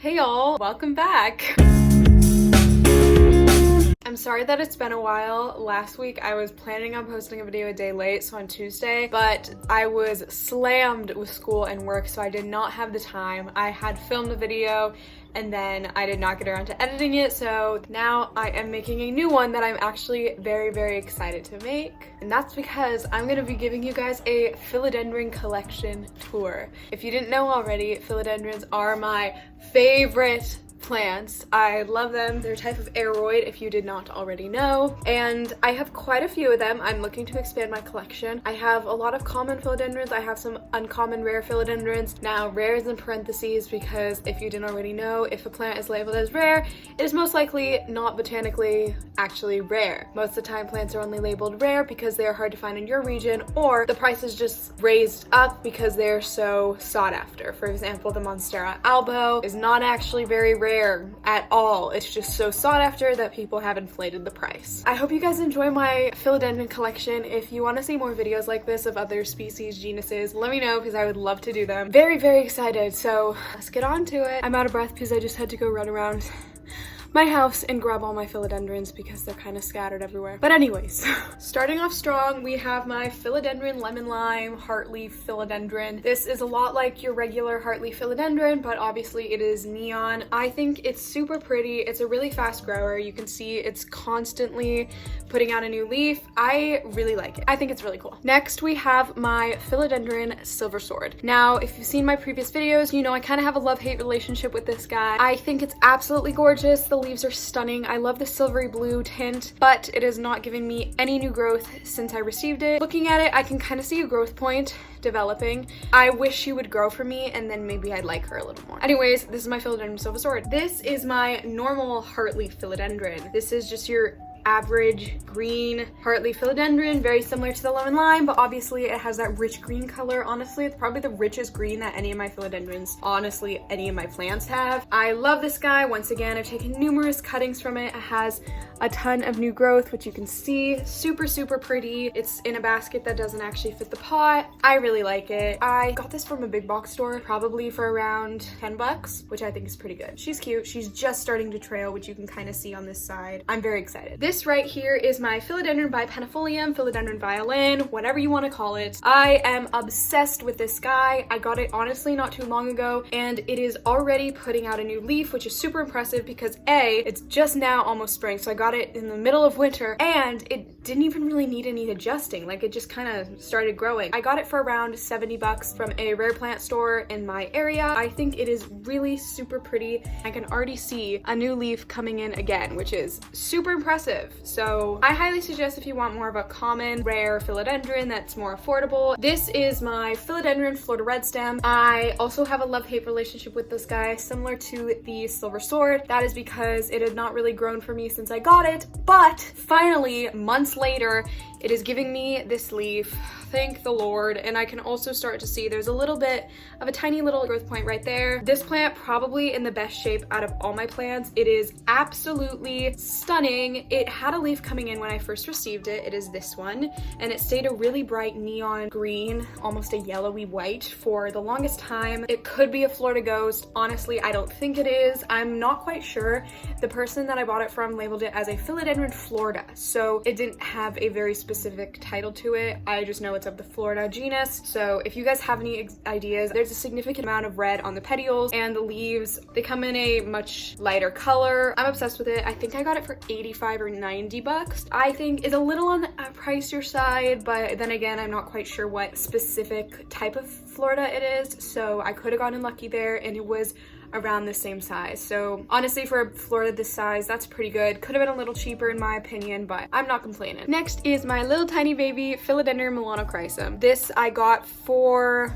Hey y'all, welcome back. I'm sorry that it's been a while. Last week I was planning on posting a video a day late, so on Tuesday, but I was slammed with school and work, so I did not have the time. I had filmed a video and then I did not get around to editing it, so now I am making a new one that I'm actually very excited to make. And that's because I'm going to be giving you guys a Philodendron Collection tour. If you didn't know already, philodendrons are my favorite plants. I love them. They're a type of aroid if you did not already know, and I have quite a few of them. I'm looking to expand my collection. I have a lot of common philodendrons. I have some uncommon rare philodendrons. Now rare is in parentheses because if you didn't already know, if a plant is labeled as rare, it is most likely not botanically actually rare. Most of the time plants are only labeled rare because they are hard to find in your region, or the price is just raised up because they're so sought after. For example, the Monstera albo is not actually very rare at all. It's just so sought after that people have inflated the price. I hope you guys enjoy my philodendron collection. If you want to see more videos like this of other species, genuses, let me know because I would love to do them. Very excited, so let's get on to it. I'm out of breath because I just had to go run around my house and grab all my philodendrons because they're kind of scattered everywhere. But anyways, starting off strong, we have my philodendron lemon lime heartleaf philodendron. This is a lot like your regular heartleaf philodendron, but obviously it is neon. I think it's super pretty. It's a really fast grower. You can see it's constantly putting out a new leaf. I really like it. I think it's really cool. Next, we have my philodendron silver sword. Now, if you've seen my previous videos, you know I kind of have a love-hate relationship with this guy. I think it's absolutely gorgeous. The leaves are stunning. I love the silvery blue tint, but it is not giving me any new growth since I received it. Looking at it, I can kind of see a growth point developing. I wish she would grow for me and then maybe I'd like her a little more. Anyways, this is my philodendron silver sword. This is my normal heartleaf philodendron. This is just your average green heartleaf philodendron, very similar to the lemon lime, but obviously it has that rich green color. Honestly, it's probably the richest green that any of my philodendrons, honestly, any of my plants have. I love this guy. Once again, I've taken numerous cuttings from it. It has a ton of new growth, which you can see. Super pretty. It's in a basket that doesn't actually fit the pot. I really like it. I got this from a big box store, probably for around 10 bucks, which I think is pretty good. She's cute. She's just starting to trail, which you can kind of see on this side. I'm very excited. This right here is my philodendron bipenifolium, philodendron violin, whatever you want to call it. I am obsessed with this guy. I got it honestly not too long ago, and it is already putting out a new leaf, which is super impressive because A, it's just now almost spring, so I got it in the middle of winter, and it didn't even really need any adjusting. Like, it just kind of started growing. I got it for around 70 bucks from a rare plant store in my area. I think it is really super pretty. I can already see a new leaf coming in again, which is super impressive. So I highly suggest if you want more of a common rare philodendron that's more affordable. This is my philodendron Florida red stem. I also have a love-hate relationship with this guy, similar to the silver sword. That is because it had not really grown for me since I got it, but finally, months later, it is giving me this leaf. Thank the Lord. And I can also start to see there's a little bit of a tiny little growth point right there. This plant probably in the best shape out of all my plants. It is absolutely stunning. It had a leaf coming in when I first received it. It is this one, and it stayed a really bright neon green, almost a yellowy white for the longest time. It could be a Florida ghost. Honestly, I don't think it is. I'm not quite sure. The person that I bought it from labeled it as a philodendron Florida, so it didn't have a very specific title to it. I just know it's of the Florida genus. So if you guys have any ideas, there's a significant amount of red on the petioles, and the leaves, they come in a much lighter color. I'm obsessed with it. I think I got it for 85 or 90 bucks. I think it's a little on the pricier side, but then again, I'm not quite sure what specific type of Florida it is, so I could have gotten lucky there, and it was around the same size. So honestly, for a Florida this size, that's pretty good. Could have been a little cheaper in my opinion, but I'm not complaining. Next is my little tiny baby Philodendron MELANOCHRYSUM. This I got for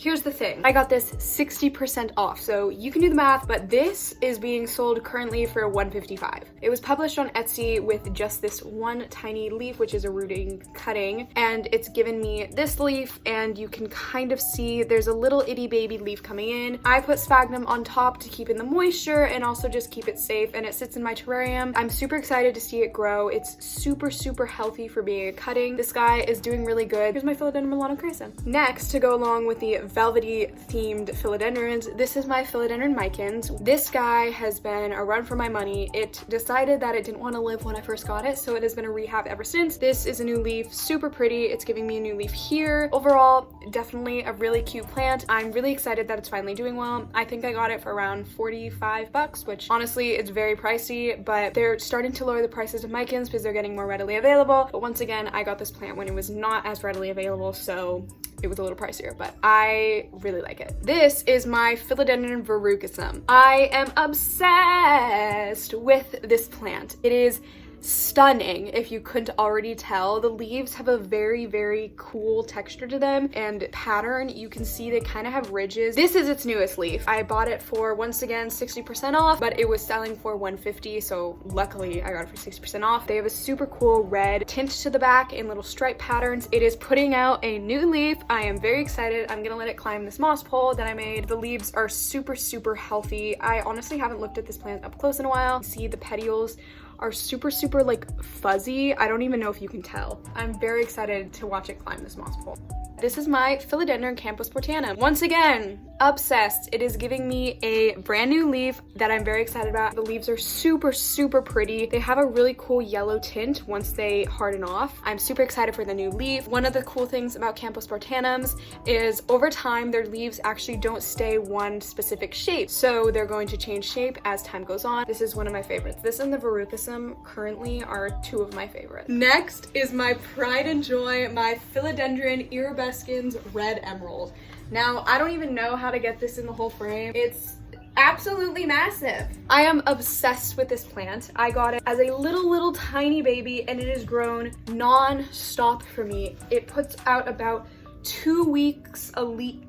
Here's the thing, I got this 60% off, so you can do the math, but this is being sold currently for $155. It was published on Etsy with just this one tiny leaf, which is a rooting cutting, and it's given me this leaf, and you can kind of see there's a little itty baby leaf coming in. I put sphagnum on top to keep in the moisture and also just keep it safe, and it sits in my terrarium. I'm super excited to see it grow. It's super healthy for being a cutting. This guy is doing really good. Here's my Philodendron MELANOCHRYSUM. Next, to go along with the velvety themed philodendrons. This is my philodendron MICANS. This guy has been a run for my money. It decided that it didn't want to live when I first got it, so it has been a rehab ever since. This is a new leaf, super pretty. It's giving me a new leaf here. Overall, definitely a really cute plant. I'm really excited that it's finally doing well. I think I got it for around 45 bucks, which honestly, it's very pricey, but they're starting to lower the prices of MICANS because they're getting more readily available. But once again, I got this plant when it was not as readily available, so it was a little pricier, but I really like it. This is my Philodendron verrucasum. I am obsessed with this plant. It is stunning, if you couldn't already tell. The leaves have a very, very cool texture to them and pattern. You can see they kind of have ridges. This is its newest leaf. I bought it for, once again, 60% off, but it was selling for $150, so luckily I got it for 60% off. They have a super cool red tint to the back and little stripe patterns. It is putting out a new leaf. I am very excited. I'm gonna let it climb this moss pole that I made. The leaves are super, super healthy. I honestly haven't looked at this plant up close in a while. See, the petioles are super, super like fuzzy. I don't even know if you can tell. I'm very excited to watch it climb this moss pole. This is my Philodendron camposportanum. Once again, obsessed. It is giving me a brand new leaf that I'm very excited about. The leaves are super, super pretty. They have a really cool yellow tint once they harden off. I'm super excited for the new leaf. One of the cool things about camposportanums is over time, their leaves actually don't stay one specific shape. So they're going to change shape as time goes on. This is one of my favorites. This and the verrucasum currently are two of my favorites. Next is my pride and joy, my Philodendron ERUBESCENS red emerald. Now, I don't even know how to get this in the whole frame. It's absolutely massive. I am obsessed with this plant. I got it as a little tiny baby and it has grown non-stop for me. It puts out about 2 weeks a leaf.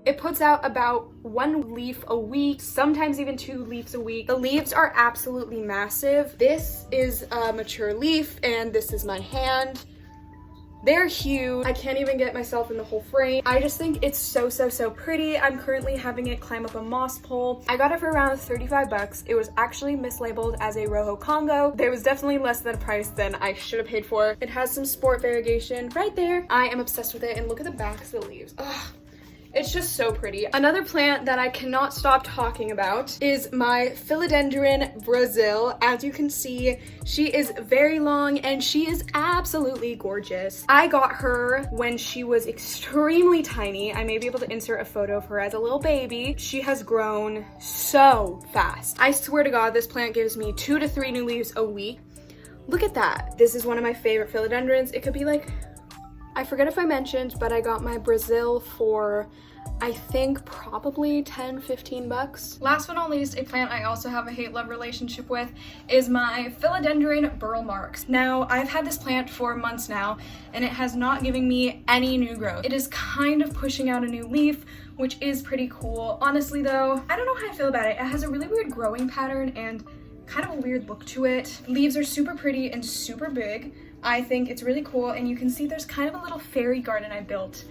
It puts out about 1 leaf a week, sometimes even 2 leaves a week. The leaves are absolutely massive. This is a mature leaf and this is my hand. They're huge. I can't even get myself in the whole frame. I just think it's so pretty. I'm currently having it climb up a moss pole. I got it for around 35 bucks. It was actually mislabeled as a Rojo Congo. There was definitely less than a price than I should have paid for. It has some sport variegation right there. I am obsessed with it, and look at the backs of the leaves. Ugh. It's just so pretty. Another plant that I cannot stop talking about is my Philodendron Brazil. As you can see, she is very long and she is absolutely gorgeous. I got her when she was extremely tiny. I may be able to insert a photo of her as a little baby. She has grown so fast. I swear to God, this plant gives me 2 to 3 new leaves a week. Look at that. This is one of my favorite philodendrons. It could be like, I forget if I mentioned, but I got my Brazil for, I think, probably 10, 15 bucks. Last but not least, a plant I also have a hate-love relationship with is my Philodendron Burl Marks. Now, I've had this plant for months now, and it has not given me any new growth. It is kind of pushing out a new leaf, which is pretty cool. Honestly, though, I don't know how I feel about it. It has a really weird growing pattern and kind of a weird look to it. Leaves are super pretty and super big. I think it's really cool, and you can see there's kind of a little fairy garden I built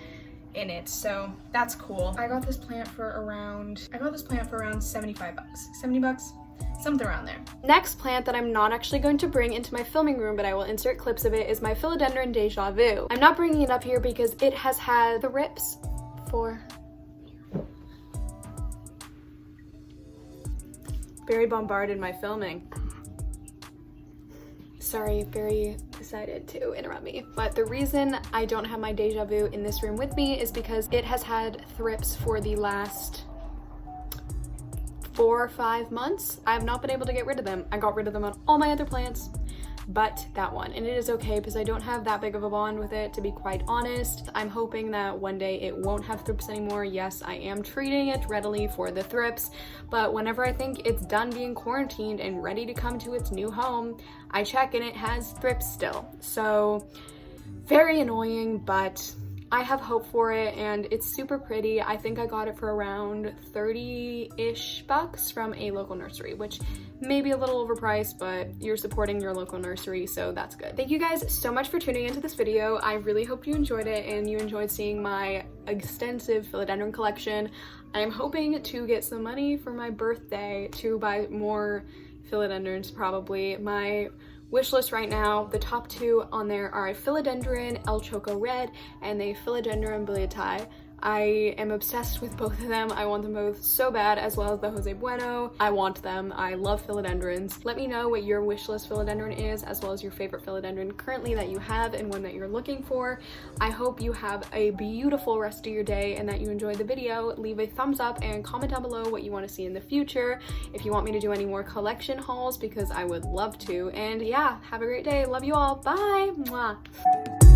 in it, so that's cool. I got this plant for around 75 bucks. 70 bucks? Something around there. Next plant that I'm not actually going to bring into my filming room, but I will insert clips of it, is my Philodendron Deja Vu. I'm not bringing it up here because it has had the rips for very bombarded my filming. Sorry, Barry decided to interrupt me. But the reason I don't have my Deja Vu in this room with me is because it has had thrips for the last 4 or 5 months. I have not been able to get rid of them. I got rid of them on all my other plants, but that one. And it is okay because I don't have that big of a bond with it, to be quite honest. I'm hoping that one day it won't have thrips anymore. Yes, I am treating it readily for the thrips, but whenever I think it's done being quarantined and ready to come to its new home, I check and it has thrips still. So very annoying, but I have hope for it and it's super pretty. I think I got it for around 30-ish bucks from a local nursery, which may be a little overpriced, but you're supporting your local nursery, so that's good. Thank you guys so much for tuning into this video. I really hope you enjoyed it and you enjoyed seeing my extensive philodendron collection. I am hoping to get some money for my birthday to buy more philodendrons probably. My wish list right now, the top 2 on there are a Philodendron El Choco Red and a Philodendron Brillianti. I am obsessed with both of them. I want them both so bad, as well as the Jose Bueno. I want them. I love philodendrons. Let me know what your wish list philodendron is, as well as your favorite philodendron currently that you have and one that you're looking for. I hope you have a beautiful rest of your day and that you enjoyed the video. Leave a thumbs up and comment down below what you want to see in the future. If you want me to do any more collection hauls, because I would love to. And yeah, have a great day. Love you all. Bye. Mwah.